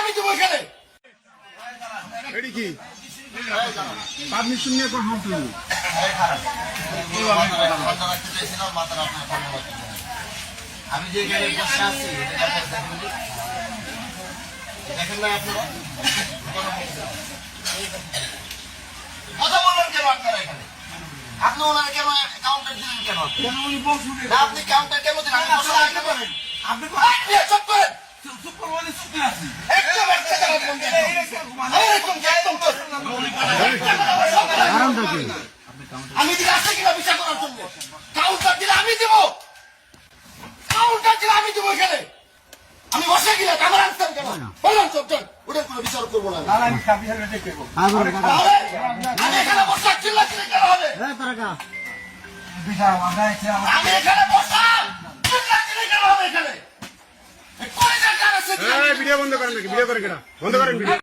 আমি দেবো এখানে। এটি কি পারমিশন নিয়ে কোন হোক তুমি আমি যে এখানে বসে আছি দেখেন না আপনারা কথা বলবেন কেন আপনারা এখানে? আপনি ওনারা কেন কাউন্টার দিলেন কেন? না, আপনি কাউন্টার কেন দিলেন? আপনি চুপ করেন। আমি দিলে আসছে কিনা বিচার করার জন্য? কাউন্টার দিলে আমি দিব, কাউন্টার দিলে আমি দিব এখানে। আমি বসে গেলে আমার আনসার কেন বললাম? চল ওটার কোনো বিচার করবো না। আমি এখানে বসা চিল্লা চিল্লি কেন হবে? আমি এখানে বসা চিল্লা চিল্লি কেন হবে? এখানে ভিডিও বন্ধ করেন নাকি? ভিডিও করে কেনা বন্ধ করেন ভিডিও।